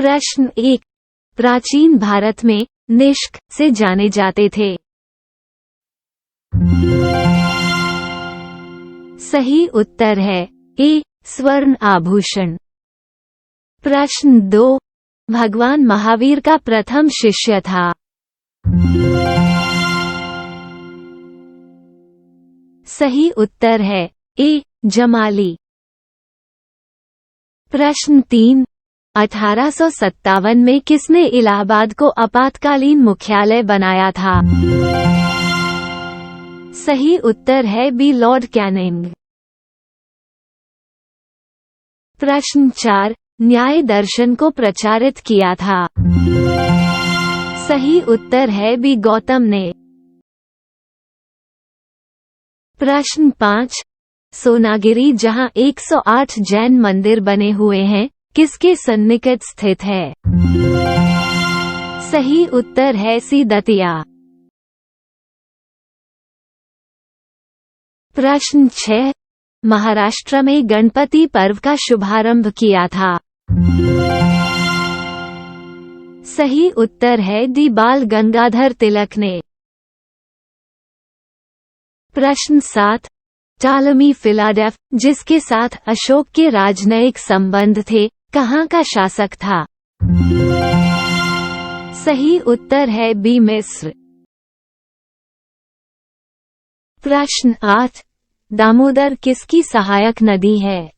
प्रश्न 1। प्राचीन भारत में निष्क से जाने जाते थे। सही उत्तर है ए स्वर्ण आभूषण। प्रश्न 2। भगवान महावीर का प्रथम शिष्य था। सही उत्तर है ए जमाली। प्रश्न 3। 1857 में किसने इलाहाबाद को आपातकालीन मुख्यालय बनाया था? सही उत्तर है बी लॉर्ड कैनिंग। प्रश्न 4। न्याय दर्शन को प्रचारित किया था। सही उत्तर है बी गौतम ने। प्रश्न 5। सोनागिरी जहां 108 जैन मंदिर बने हुए हैं, किसके सन्निकट स्थित है? सही उत्तर है सी दतिया। प्रश्न 6। महाराष्ट्र में गणपति पर्व का शुभारंभ किया था। सही उत्तर है डी बाल गंगाधर तिलक ने। प्रश्न 7। टालमी फिलाडेल्फ, जिसके साथ अशोक के राजनयिक संबंध थे, कहाँ का शासक था? सही उत्तर है बी मिस्र। प्रश्न 8। दामोदर किसकी सहायक नदी है?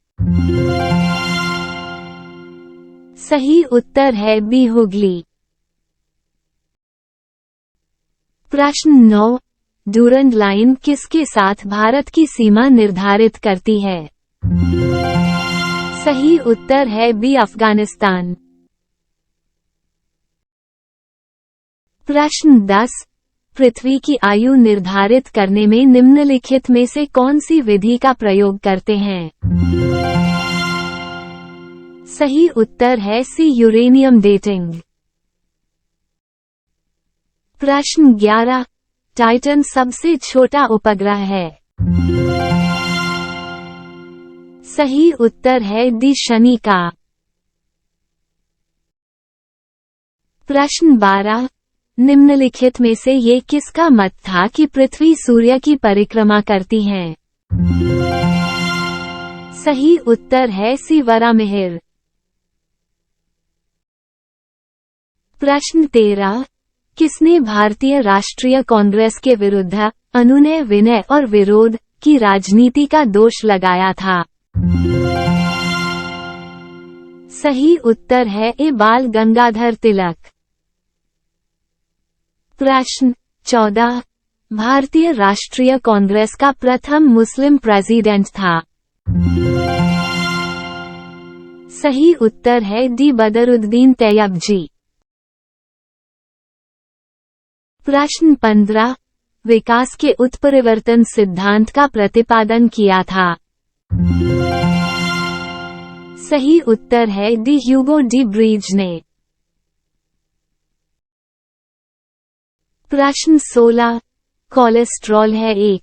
सही उत्तर है बी हुगली। प्रश्न 9। डूरंड लाइन किसके साथ भारत की सीमा निर्धारित करती है? सही उत्तर है बी अफगानिस्तान। प्रश्न 10। पृथ्वी की आयु निर्धारित करने में निम्नलिखित में से कौन सी विधि का प्रयोग करते हैं? सही उत्तर है सी यूरेनियम डेटिंग। प्रश्न 11। टाइटन सबसे छोटा उपग्रह है। सही उत्तर है डी शनि का। प्रश्न 12। निम्नलिखित में से ये किसका मत था कि पृथ्वी सूर्य की परिक्रमा करती है? सही उत्तर है सी वरामिहिर। प्रश्न 13। किसने भारतीय राष्ट्रीय कांग्रेस के विरुद्ध अनुनय विनय और विरोध की राजनीति का दोष लगाया था? सही उत्तर है ए बाल गंगाधर तिलक। प्रश्न 14। भारतीय राष्ट्रीय कांग्रेस का प्रथम मुस्लिम प्रेसिडेंट था। सही उत्तर है डी बदरुद्दीन तैयबजी। प्रश्न 15। विकास के उत्परिवर्तन सिद्धांत का प्रतिपादन किया था। सही उत्तर है डी ह्यूगो डी ब्रीज ने। प्रश्न 16। कोलेस्ट्रॉल है एक।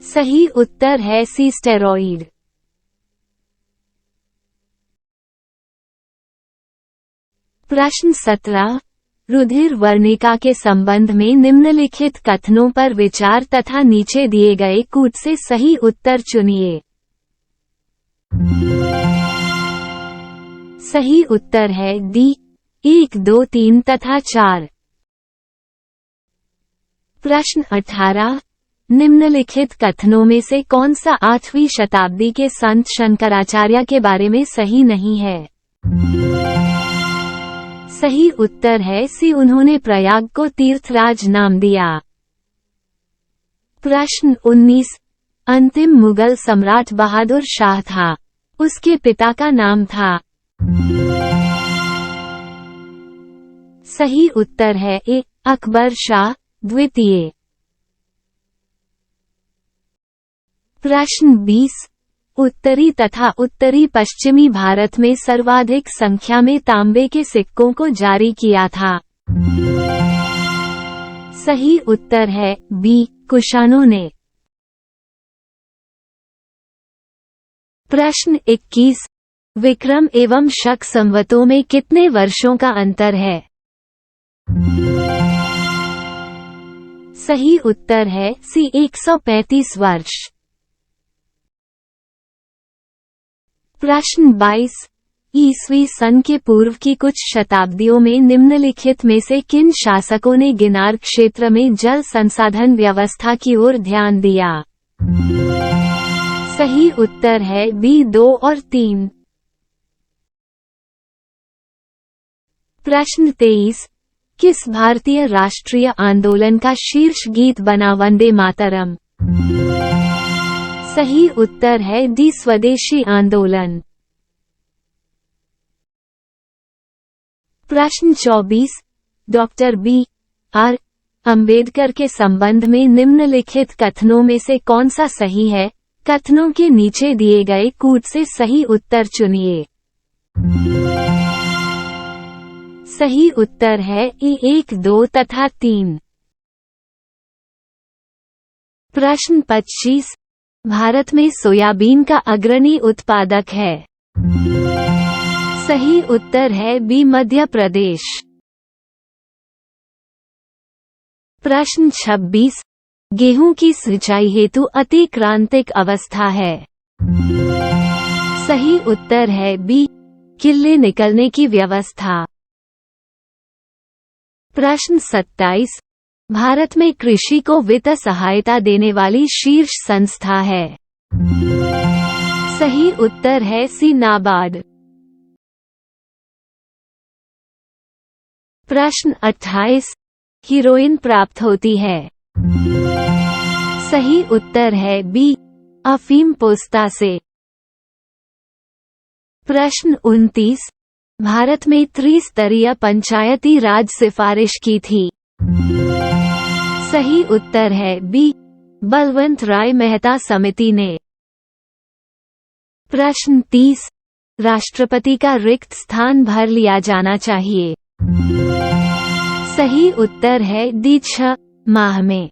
सही उत्तर है सी स्टेरॉइड। प्रश्न 17। रुधिर वर्णिका के संबंध में निम्नलिखित कथनों पर विचार तथा नीचे दिए गए कूट से सही उत्तर चुनिए। सही उत्तर है डी 1, 2, 3 तथा 4। प्रश्न 18। निम्नलिखित कथनों में से कौन सा 8वीं शताब्दी के संत शंकराचार्य के बारे में सही नहीं है? सही उत्तर है सी उन्होंने प्रयाग को तीर्थराज नाम दिया। प्रश्न 19। अंतिम मुगल सम्राट बहादुर शाह था, उसके पिता का नाम था? सही उत्तर है ए अकबर शाह द्वितीय। प्रश्न 20। उत्तरी तथा उत्तरी पश्चिमी भारत में सर्वाधिक संख्या में तांबे के सिक्कों को जारी किया था। सही उत्तर है बी कुषाणों ने। प्रश्न 21। विक्रम एवं शक संवतों में कितने वर्षों का अंतर है? सही उत्तर है सी 135 वर्ष। प्रश्न 22। ईस्वी सन के पूर्व की कुछ शताब्दियों में निम्नलिखित में से किन शासकों ने गिनार क्षेत्र में जल संसाधन व्यवस्था की ओर ध्यान दिया? सही उत्तर है बी 2 और 3। प्रश्न 23। किस भारतीय राष्ट्रीय आंदोलन का शीर्ष गीत बना वंदे मातरम? सही उत्तर है डी स्वदेशी आंदोलन। प्रश्न 24। डॉक्टर बी आर अंबेडकर के संबंध में निम्नलिखित कथनों में से कौन सा सही है? कथनों के नीचे दिए गए कूट से सही उत्तर चुनिए। सही उत्तर है ई 1, 2 तथा 3। प्रश्न 25। भारत में सोयाबीन का अग्रणी उत्पादक है? सही उत्तर है बी मध्य प्रदेश। प्रश्न 26। गेहूं की सिंचाई हेतु अतिक्रांतिक अवस्था है? सही उत्तर है बी किल्ले निकलने की व्यवस्था। प्रश्न 27। भारत में कृषि को वित्त सहायता देने वाली शीर्ष संस्था है? सही उत्तर है सी नाबार्ड। प्रश्न 28। हीरोइन प्राप्त होती है? सही उत्तर है बी अफीम पोस्ता से। प्रश्न 29। भारत में त्रिस्तरीय पंचायती राज सिफारिश की थी? सही उत्तर है बी बलवंत राय मेहता समिति ने। प्रश्न 30। राष्ट्रपति का रिक्त स्थान भर लिया जाना चाहिए? सही उत्तर है डी 6 माह में।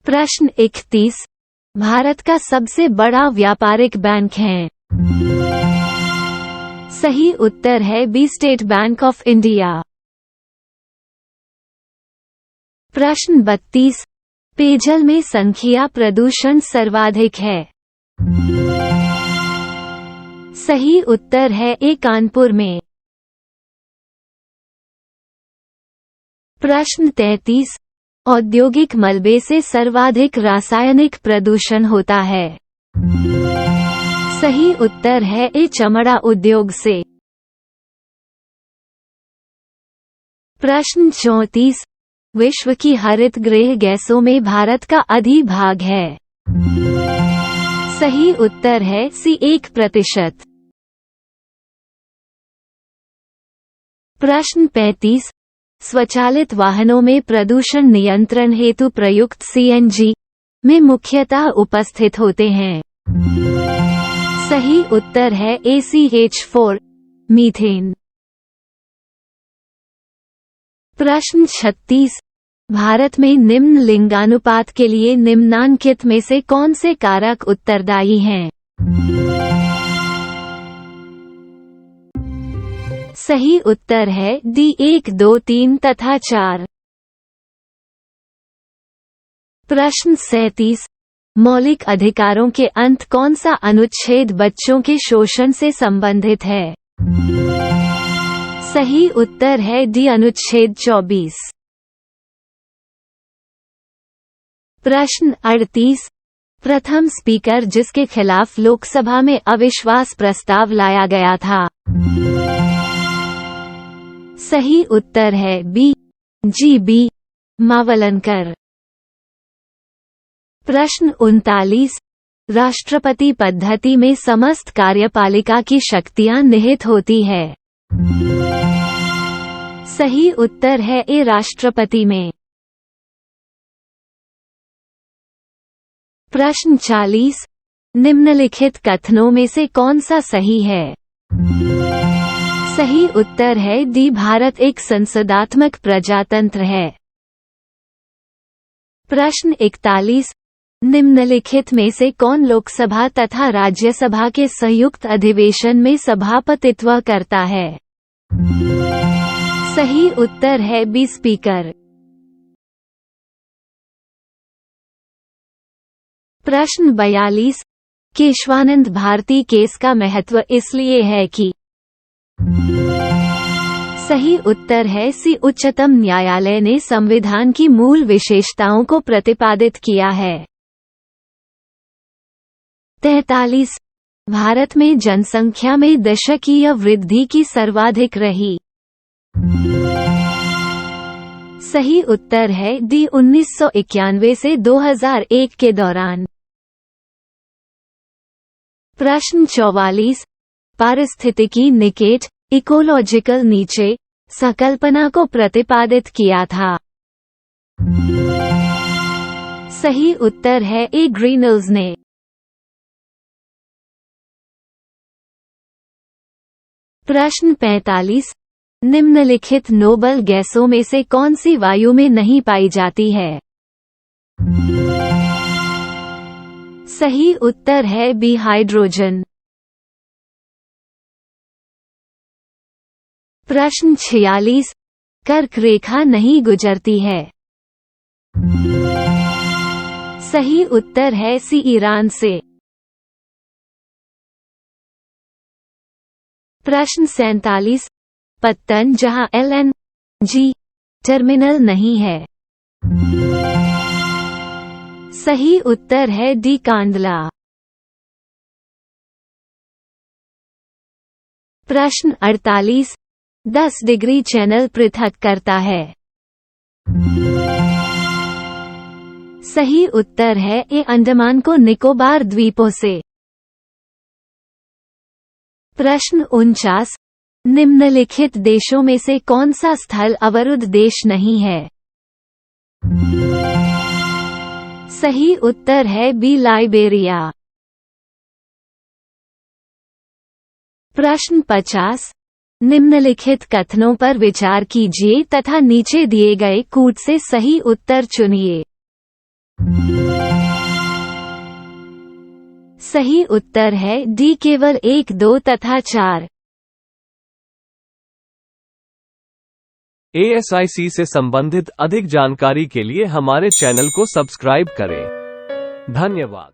प्रश्न 31। भारत का सबसे बड़ा व्यापारिक बैंक है? सही उत्तर है B State Bank of India. प्रश्न 32। पेयजल में संख्या प्रदूषण सर्वाधिक है? सही उत्तर है ए कानपुर में। प्रश्न 33। औद्योगिक मलबे से सर्वाधिक रासायनिक प्रदूषण होता है? सही उत्तर है ए चमड़ा उद्योग से। प्रश्न 34। विश्व की हरित गृह गैसों में भारत का अधिभाग है? सही उत्तर है सी 1%। प्रश्न 35। स्वचालित वाहनों में प्रदूषण नियंत्रण हेतु प्रयुक्त सीएनजी में मुख्यतः उपस्थित होते हैं? सही उत्तर है ACH4 मीथेन। प्रश्न 36। भारत में निम्न लिंगानुपात के लिए निम्नांकित में से कौन से कारक उत्तरदायी हैं? सही उत्तर है डी 1, 2, 3 तथा 4। प्रश्न 37। मौलिक अधिकारों के अंत कौन सा अनुच्छेद बच्चों के शोषण से संबंधित है? सही उत्तर है डी अनुच्छेद 24। प्रश्न 38। प्रथम स्पीकर जिसके खिलाफ लोकसभा में अविश्वास प्रस्ताव लाया गया था? सही उत्तर है बी जी.बी. मावलंकर। प्रश्न 39। राष्ट्रपति पद्धति में समस्त कार्यपालिका की शक्तियां निहित होती है? सही उत्तर है ए राष्ट्रपति में। प्रश्न 40। निम्नलिखित कथनों में से कौन सा सही है? सही उत्तर है डी भारत एक संसदात्मक प्रजातंत्र है। प्रश्न 41। निम्नलिखित में से कौन लोकसभा तथा राज्यसभा के संयुक्त अधिवेशन में सभापतित्व करता है? सही उत्तर है बी, स्पीकर। प्रश्न 42। केशवानंद भारती केस का महत्व इसलिए है कि। सही उत्तर है सी, उच्चतम न्यायालय ने संविधान की मूल विशेषताओं को प्रतिपादित किया है। 43। भारत में जनसंख्या में दशकीय वृद्धि की सर्वाधिक रही। सही उत्तर है डी, 1991 से 2001 के दौरान। प्रश्न 44। पारिस्थितिकी निकेट, इकोलॉजिकल नीचे संकल्पना को प्रतिपादित किया था। सही उत्तर है ए, ग्रीनल्स ने। प्रश्न 45। निम्नलिखित नोबल गैसों में से कौन सी वायु में नहीं पाई जाती है? सही उत्तर है बी, हाइड्रोजन। प्रश्न 46। कर्क रेखा नहीं गुजरती है। सही उत्तर है सी, ईरान से। प्रश्न 47। पत्तन जहां LNG टर्मिनल नहीं है। सही उत्तर है डी, कांडला। प्रश्न 48। 10 डिग्री चैनल पृथक करता है। सही उत्तर है ए, अंडमान को निकोबार द्वीपों से। प्रश्न 49। निम्नलिखित देशों में से कौन सा स्थल अवरुद्ध देश नहीं है? सही उत्तर है बी, लाइबेरिया। प्रश्न 50। निम्नलिखित कथनों पर विचार कीजिए तथा नीचे दिए गए कूट से सही उत्तर चुनिए। सही उत्तर है डी, केवल 1, 2 तथा 4। ASIC से संबंधित अधिक जानकारी के लिए हमारे चैनल को सब्सक्राइब करें। धन्यवाद।